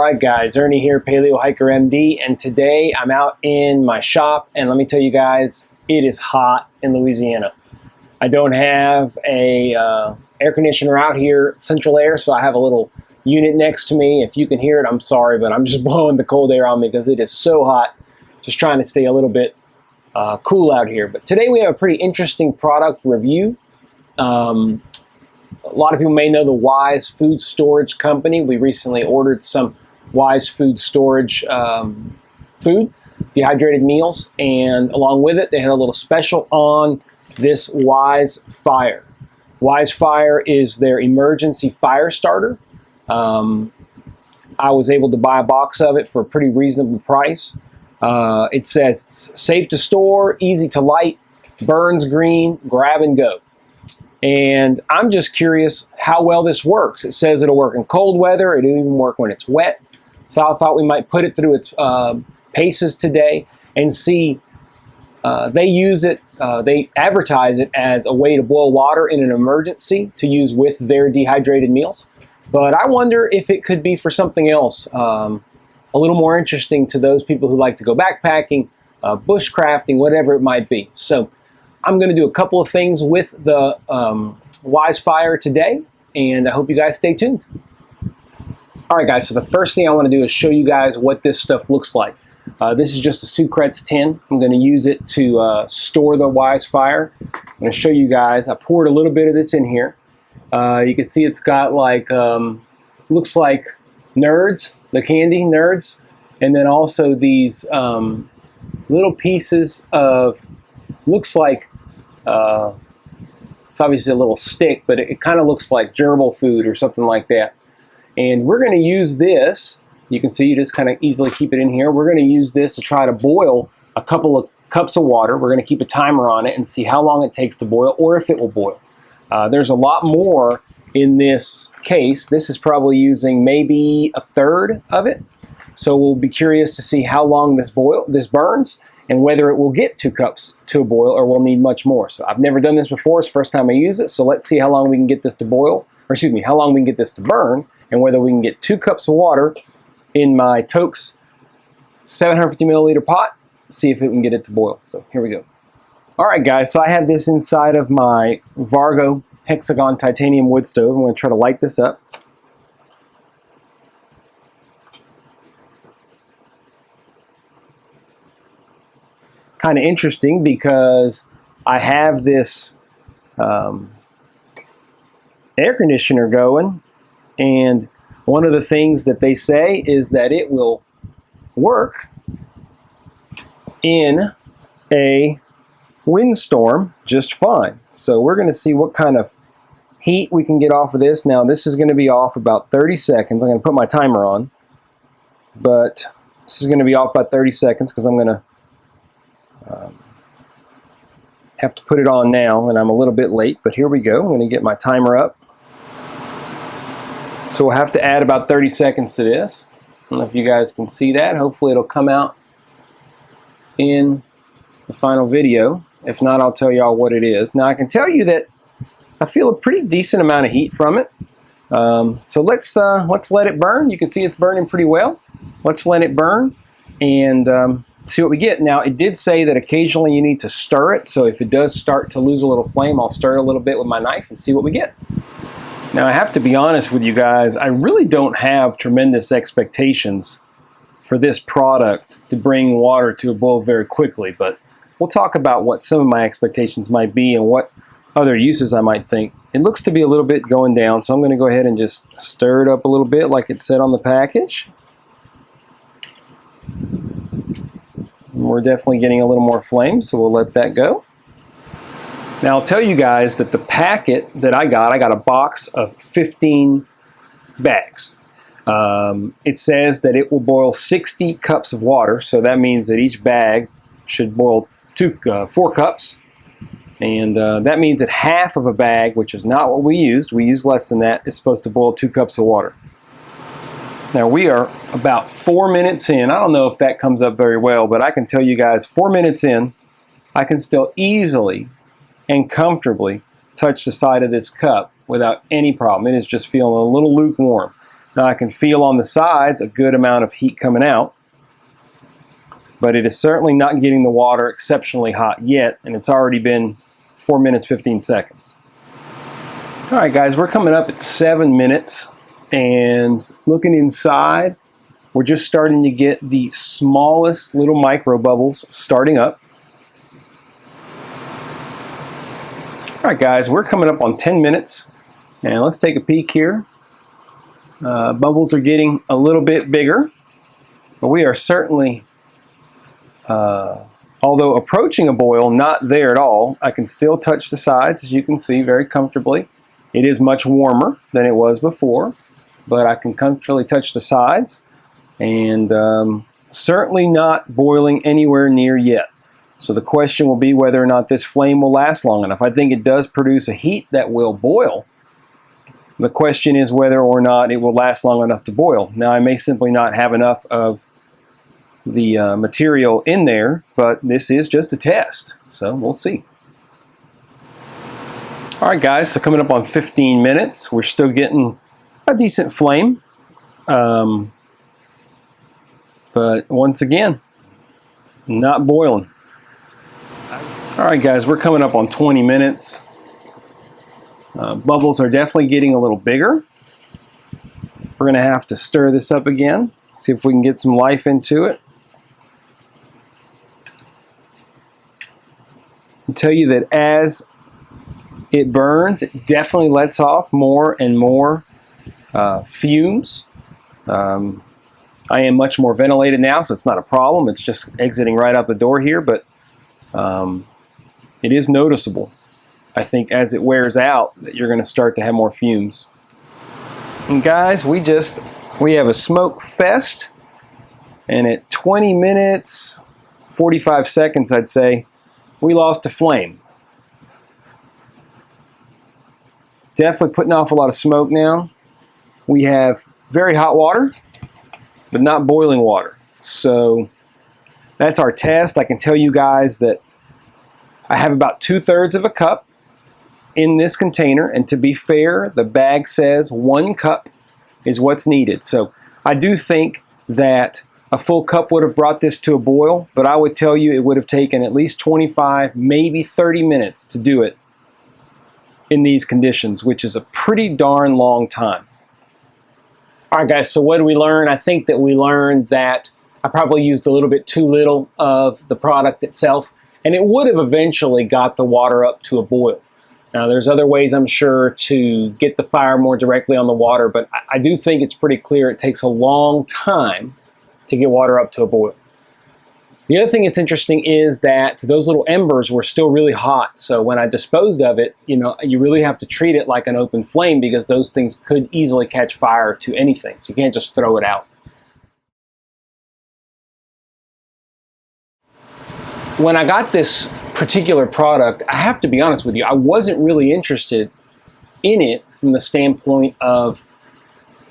Alright guys, Ernie here, Paleo Hiker MD, and today I'm out in my shop, and let me tell you guys, it is hot in Louisiana. I don't have a air conditioner out here, central air, so I have a little unit next to me. If you can hear it, I'm sorry, but I'm just blowing the cold air on me because it is so hot. Just trying to stay a little bit cool out here. But today we have a pretty interesting product review. A lot of people may know the Wise Food Storage Company. We recently ordered some Wise Food Storage food, dehydrated meals, and along with it, they had a little special on this Wise Fire. Wise Fire is their emergency fire starter. I was able to buy a box of it for a pretty reasonable price. It says safe to store, easy to light, burns green, grab and go. And I'm just curious how well this works. It says it'll work in cold weather. It'll even work when it's wet. So I thought we might put it through its paces today and see. They use it, they advertise it as a way to boil water in an emergency to use with their dehydrated meals. But I wonder if it could be for something else, a little more interesting to those people who like to go backpacking, bushcrafting, whatever it might be. So I'm going to do a couple of things with the Wise Fire today, and I hope you guys stay tuned. Alright guys, so the first thing I want to do is show you guys what this stuff looks like. This is just a Sucrets tin. I'm going to use it to store the Wise Fire. I'm going to show you guys. I poured a little bit of this in here. You can see it's got like, looks like Nerds, the candy Nerds, and then also these little pieces of, looks like, it's obviously a little stick, but it kind of looks like gerbil food or something like that. And we're going to use this. You can see you just kind of easily keep it in here. We're going to use this to try to boil a couple of cups of water. We're going to keep a timer on it and see how long it takes to boil or if it will boil. There's a lot more in this case. This is probably using maybe a third of it. So we'll be curious to see how long this burns and whether it will get 2 cups to a boil or we'll need much more. So I've never done this before. It's the first time I use it. So let's see how long we can get this to boil, or excuse me, how long we can get this to burn, and whether we can get 2 cups of water in my Toke's 750 milliliter pot, see if it can get it to boil. So here we go. All right guys, so I have this inside of my Vargo hexagon titanium wood stove. I'm going to try to light this up. Kind of interesting because I have this air conditioner going, and one of the things that they say is that it will work in a windstorm just fine. So we're going to see what kind of heat we can get off of this. Now this is going to be off about 30 seconds. I'm going to put my timer on, but this is going to be off about 30 seconds because I'm going to have to put it on now, and I'm a little bit late, but here we go. I'm going to get my timer up. So we'll have to add about 30 seconds to this. I don't know if you guys can see that. Hopefully it'll come out in the final video. If not, I'll tell y'all what it is. Now I can tell you that I feel a pretty decent amount of heat from it. So let's let it burn. You can see it's burning pretty well. Let's let it burn and see what we get. Now it did say that occasionally you need to stir it, so if it does start to lose a little flame, I'll stir it a little bit with my knife and see what we get. Now I have to be honest with you guys, I really don't have tremendous expectations for this product to bring water to a boil very quickly, but we'll talk about what some of my expectations might be and what other uses I might think. It looks to be a little bit going down, so I'm going to go ahead and just stir it up a little bit like it said on the package. We're definitely getting a little more flame, so we'll let that go. Now I'll tell you guys that the packet that I got a box of 15 bags. It says that it will boil 60 cups of water, so that means that each bag should boil 4 cups. And that means that half of a bag, which is not what we used less than that, is supposed to boil 2 cups of water. Now we are about 4 minutes in. I don't know if that comes up very well, but I can tell you guys 4 minutes in, I can still easily and comfortably touch the side of this cup without any problem. It is just feeling a little lukewarm. Now I can feel on the sides a good amount of heat coming out, but it is certainly not getting the water exceptionally hot yet, and it's already been 4 minutes, 15 seconds. All right, guys, we're coming up at 7 minutes, and looking inside, we're just starting to get the smallest little micro bubbles starting up. All right, guys, we're coming up on 10 minutes, and let's take a peek here. Bubbles are getting a little bit bigger, but we are certainly, although approaching a boil, not there at all. I can still touch the sides, as you can see, very comfortably. It is much warmer than it was before, but I can comfortably touch the sides, and certainly not boiling anywhere near yet. So the question will be whether or not this flame will last long enough. I think it does produce a heat that will boil. The question is whether or not it will last long enough to boil. Now, I may simply not have enough of the material in there, but this is just a test, so we'll see. All right, guys, so coming up on 15 minutes, we're still getting a decent flame, but once again, not boiling. All right, guys, we're coming up on 20 minutes. Bubbles are definitely getting a little bigger. We're going to have to stir this up again, see if we can get some life into it. I'll tell you that as it burns, it definitely lets off more and more fumes. I am much more ventilated now, so it's not a problem. It's just exiting right out the door here, but it is noticeable. I think as it wears out that you're going to start to have more fumes. And guys, we have a smoke fest, and at 20 minutes, 45 seconds, I'd say, we lost a flame. Definitely putting off a lot of smoke now. We have very hot water, but not boiling water. So that's our test. I can tell you guys that I have about 2/3 of a cup in this container, and to be fair, the bag says 1 cup is what's needed. So I do think that a full cup would have brought this to a boil, but I would tell you it would have taken at least 25, maybe 30 minutes to do it in these conditions, which is a pretty darn long time. All right, guys, so what did we learn? I think that we learned that I probably used a little bit too little of the product itself, and it would have eventually got the water up to a boil. Now, there's other ways, I'm sure, to get the fire more directly on the water, but I do think it's pretty clear it takes a long time to get water up to a boil. The other thing that's interesting is that those little embers were still really hot, so when I disposed of it, you really have to treat it like an open flame because those things could easily catch fire to anything, so you can't just throw it out. When I got this particular product, I have to be honest with you, I wasn't really interested in it from the standpoint of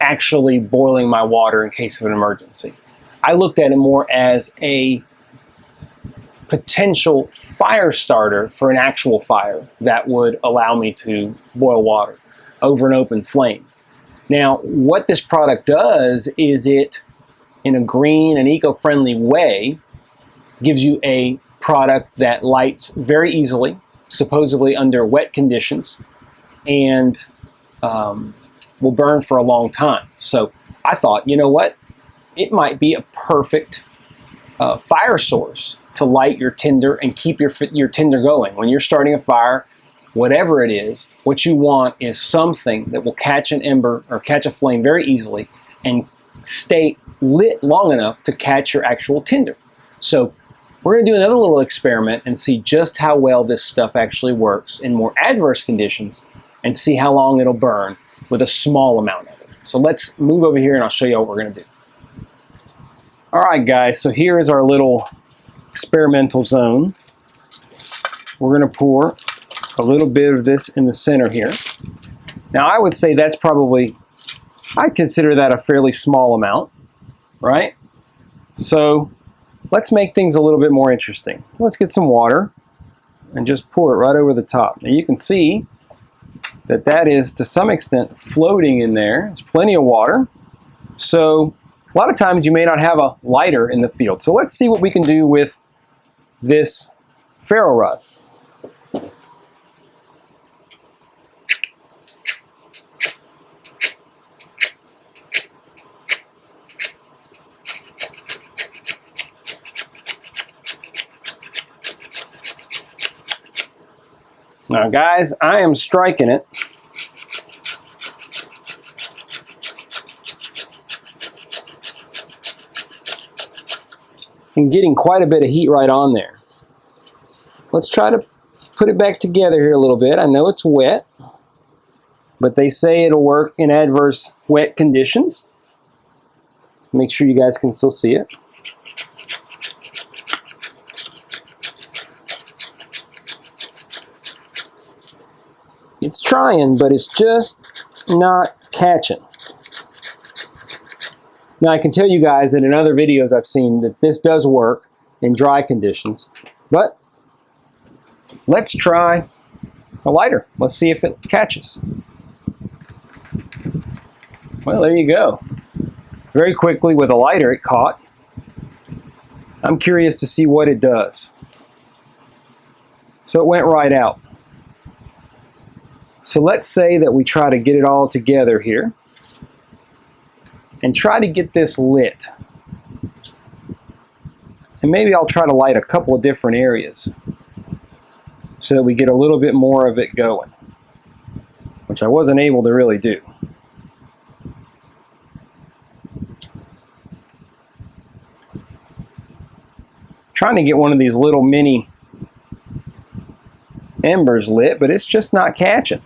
actually boiling my water in case of an emergency. I looked at it more as a potential fire starter for an actual fire that would allow me to boil water over an open flame. Now, what this product does is it, in a green and eco-friendly way, gives you a product that lights very easily, supposedly under wet conditions, and will burn for a long time. So I thought, you know what? It might be a perfect fire source to light your tinder and keep your tinder going. When you're starting a fire, whatever it is, what you want is something that will catch an ember or catch a flame very easily and stay lit long enough to catch your actual tinder. So we're going to do another little experiment and see just how well this stuff actually works in more adverse conditions and see how long it'll burn with a small amount of it. So let's move over here and I'll show you what we're going to do. All right, guys, so here is our little experimental zone. We're going to pour a little bit of this in the center here. Now, I would say that's probably, I consider that a fairly small amount, right? So let's make things a little bit more interesting. Let's get some water and just pour it right over the top. Now you can see that that is to some extent floating in there. There's plenty of water. So a lot of times you may not have a lighter in the field. So let's see what we can do with this ferro rod. Now guys, I am striking it. And getting quite a bit of heat right on there. Let's try to put it back together here a little bit. I know it's wet, but they say it'll work in adverse wet conditions. Make sure you guys can still see it. It's trying, but it's just not catching. Now I can tell you guys that in other videos I've seen that this does work in dry conditions, but let's try a lighter. Let's see if it catches. Well, there you go. Very quickly with a lighter it caught. I'm curious to see what it does. So it went right out. So let's say that we try to get it all together here and try to get this lit. And maybe I'll try to light a couple of different areas so that we get a little bit more of it going, which I wasn't able to really do. Trying to get one of these little mini embers lit, but it's just not catching.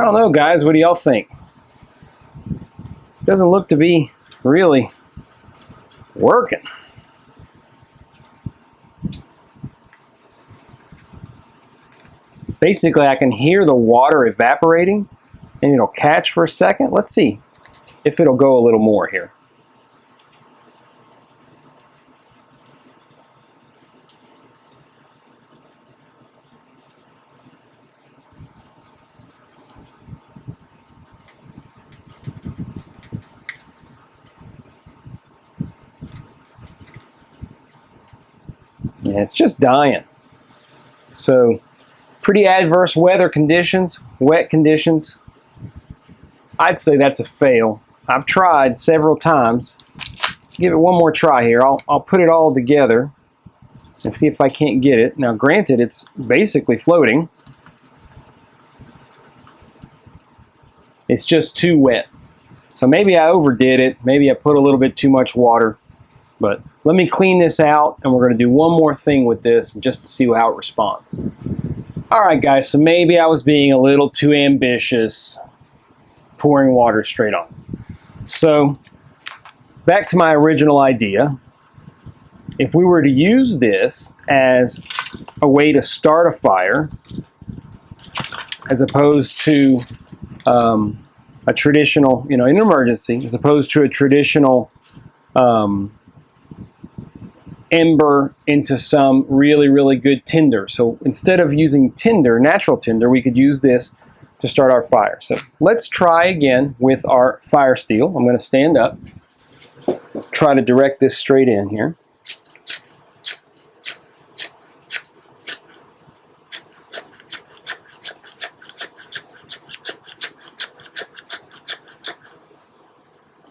I don't know, guys. What do y'all think? Doesn't look to be really working. Basically, I can hear the water evaporating, and it'll catch for a second. Let's see if it'll go a little more here. Yeah, it's just dying. So, pretty adverse weather conditions, wet conditions. I'd say that's a fail. I've tried several times. Give it one more try here. I'll put it all together and see if I can't get it. Now, granted, it's basically floating. It's just too wet. So maybe I overdid it. Maybe I put a little bit too much water. But let me clean this out, and we're going to do one more thing with this just to see how it responds. All right, guys, so maybe I was being a little too ambitious, pouring water straight on. So back to my original idea. If we were to use this as a way to start a fire, as opposed to a traditional, in an emergency, as opposed to a traditional ember into some really, really good tinder. So instead of using tinder, natural tinder, we could use this to start our fire. So let's try again with our fire steel. I'm going to stand up, try to direct this straight in here.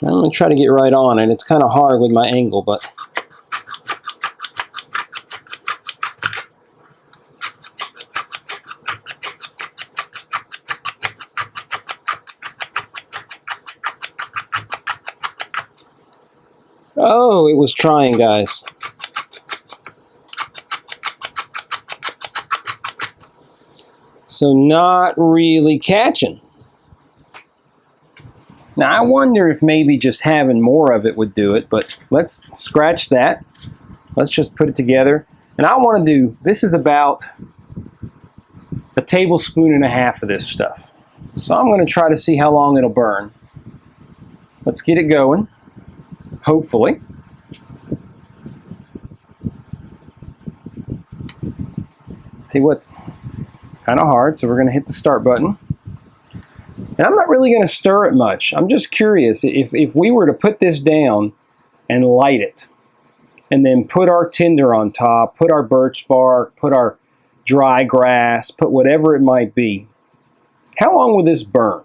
I'm going to try to get right on it. It's kind of hard with my angle, but oh, it was trying, guys. So not really catching. Now I wonder if maybe just having more of it would do it, but let's scratch that. Let's just put it together. And I want to do, this is about a tablespoon and a half of this stuff. So I'm going to try to see how long it'll burn. Let's get it going. Hopefully. Hey, what? It's kind of hard, so we're going to hit the start button. And I'm not really going to stir it much. I'm just curious, if we were to put this down and light it, and then put our tinder on top, put our birch bark, put our dry grass, put whatever it might be, how long will this burn?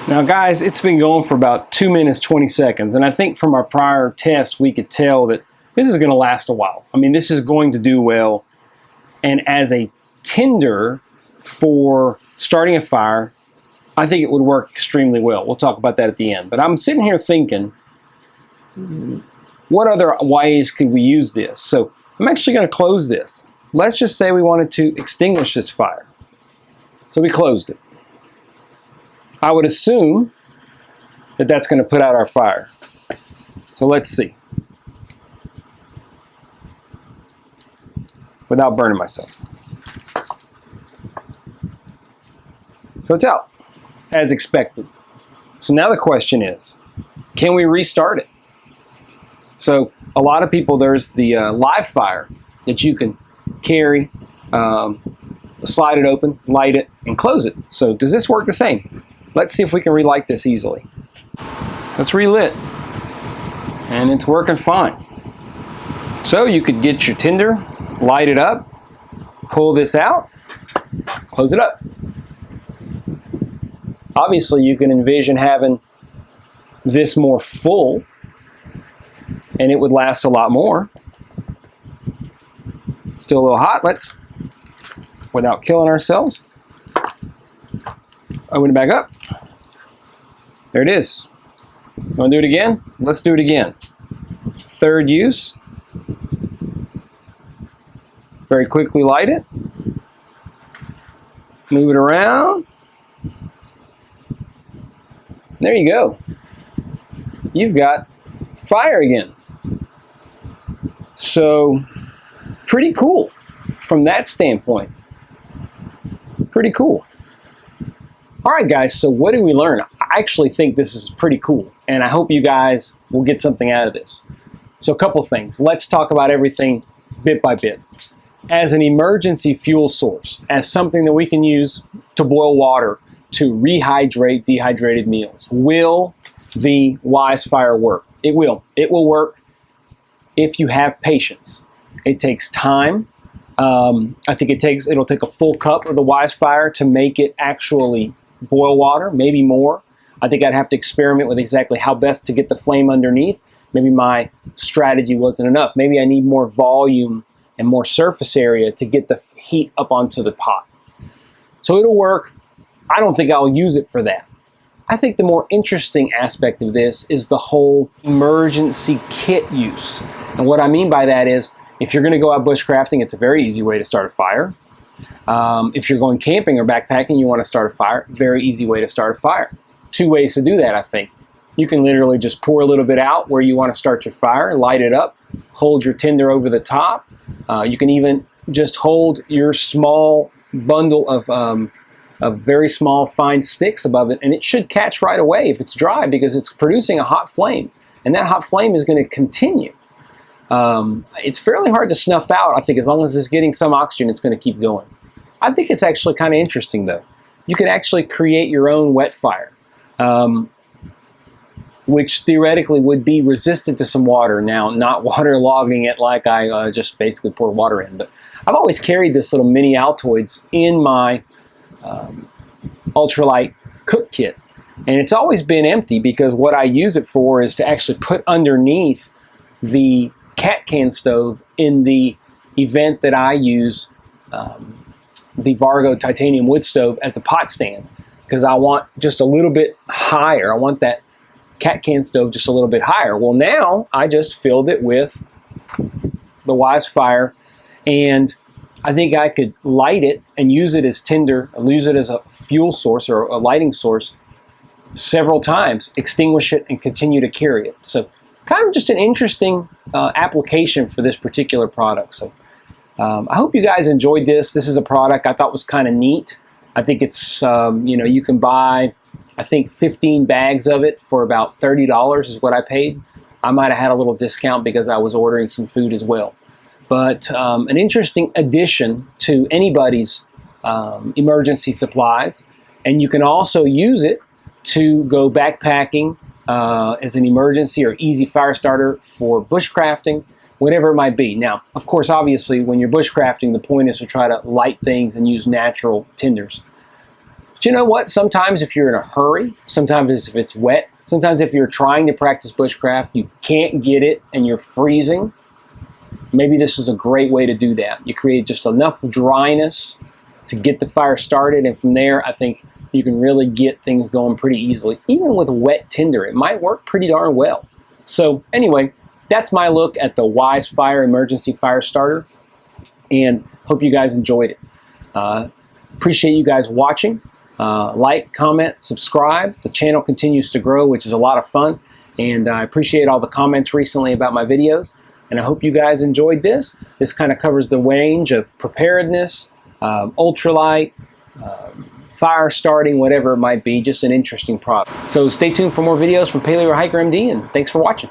Now guys, it's been going for about 2 minutes, 20 seconds, and I think from our prior test we could tell that this is going to last a while. I mean, this is going to do well, and as a tinder for starting a fire, I think it would work extremely well. We'll talk about that at the end. But I'm sitting here thinking, what other ways could we use this? So I'm actually going to close this. Let's just say we wanted to extinguish this fire. So we closed it. I would assume that that's going to put out our fire. So let's see. Without burning myself. So it's out, as expected. So now the question is, can we restart it? So a lot of people, there's the live fire that you can carry, slide it open, light it, and close it. So does this work the same? Let's see if we can relight this easily. Let's relit, and it's working fine. So you could get your tinder, light it up, pull this out, close it up. Obviously, you can envision having this more full, and it would last a lot more. Still a little hot. Let's, without killing ourselves, open it back up. There it is. You want to do it again? Let's do it again. Third use. Very quickly light it. Move it around. There you go. You've got fire again. So, pretty cool from that standpoint. Pretty cool. All right, guys, so what did we learn? I actually think this is pretty cool, and I hope you guys will get something out of this. So a couple things. Let's talk about everything bit by bit. As an emergency fuel source, as something that we can use to boil water, to rehydrate dehydrated meals. Will the Wise Fire work? It will. It will work if you have patience. It takes time. I think it'll take a full cup of the Wise Fire to make it actually boil water, maybe more. I think I'd have to experiment with exactly how best to get the flame underneath. Maybe my strategy wasn't enough. Maybe I need more volume and more surface area to get the heat up onto the pot. So it'll work. I don't think I'll use it for that. I think the more interesting aspect of this is the whole emergency kit use. And what I mean by that is, if you're going to go out bushcrafting, it's a very easy way to start a fire. If you're going camping or backpacking, you want to start a fire, very easy way to start a fire. 2 ways to do that, I think. You can literally just pour a little bit out where you want to start your fire, light it up, hold your tinder over the top. You can even just hold your small bundle of very small fine sticks above it, and it should catch right away if it's dry, because it's producing a hot flame, and that hot flame is going to continue. It's fairly hard to snuff out. I think as long as it's getting some oxygen, it's going to keep going. I think it's actually kind of interesting, though. You can actually create your own wet fire, which theoretically would be resistant to some water. Now, not waterlogging it like I just basically pour water in, but I've always carried this little mini Altoids in my ultralight cook kit, and it's always been empty, because what I use it for is to actually put underneath the cat can stove in the event that I use the Vargo titanium wood stove as a pot stand, because I want just a little bit higher. I want that cat can stove just a little bit higher. Well, now I just filled it with the Wise Fire, and I think I could light it and use it as tinder, use it as a fuel source or a lighting source several times, extinguish it, and continue to carry it. So kind of just an interesting application for this particular product. So I hope you guys enjoyed this. This is a product I thought was kind of neat. I think it's, you can buy, I think 15 bags of it for about $30 is what I paid. I might have had a little discount because I was ordering some food as well. but an interesting addition to anybody's emergency supplies. And you can also use it to go backpacking as an emergency or easy fire starter for bushcrafting, whatever it might be. Now, of course, obviously, when you're bushcrafting, the point is to try to light things and use natural tinders. But you know what? Sometimes if you're in a hurry, sometimes if it's wet, sometimes if you're trying to practice bushcraft, you can't get it and you're freezing, maybe this is a great way to do that. You create just enough dryness to get the fire started, and from there, I think you can really get things going pretty easily. Even with a wet tinder, it might work pretty darn well. So anyway, that's my look at the Wise Fire Emergency Fire Starter, and hope you guys enjoyed it. Appreciate you guys watching. Like, comment, subscribe. The channel continues to grow, which is a lot of fun, and I appreciate all the comments recently about my videos, and I hope you guys enjoyed this. This kind of covers the range of preparedness, ultralight, fire starting, whatever it might be, just an interesting product. So stay tuned for more videos from Paleo Hiker MD, and thanks for watching.